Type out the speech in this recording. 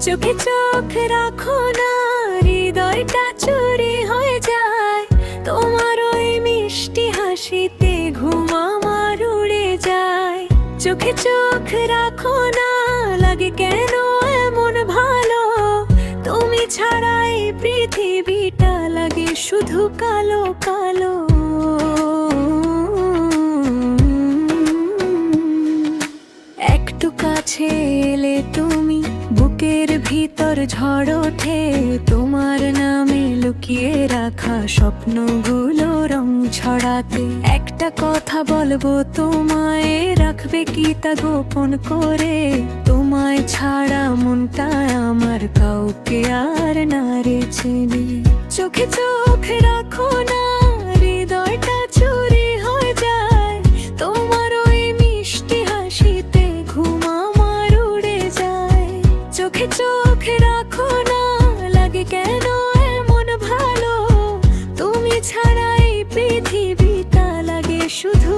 চোখে চোখ রাখো না, হৃদয়টা চুরি হয়ে যায় তোমার ওই মিষ্টি হাসিতে, ঘুম আমার উড়ে যায়। চোখে চোখ রাখো না, লাগে কেন এমন ভালো, তুমি ছাড়া এই পৃথিবীটা লাগে শুধু কালো কালো। একটু কাছে এলে তুমি, বুকের ভিতর ঝড় ওঠে, তোমার নামে লুকিয়ে রাখা স্বপ্নগুলো রং ছড়াতে। একটা কথা বলবো তোমায়, রাখবে কি তা গোপন করে, তোমায় ছাড়া মনটা আমার কাউকে আর না রে চেনে। চোখে চোখ রাখো না, হৃদয়টা চুরি হয়ে যায় তোমার ওই মিষ্টি হাসিতে, ঘুম আমার উড়ে যায়। চোখে চোখ রাখো না, লাগে কেন এমন ভালো, তুমি ছাড়া এই পৃথিবীটা লাগে শুধু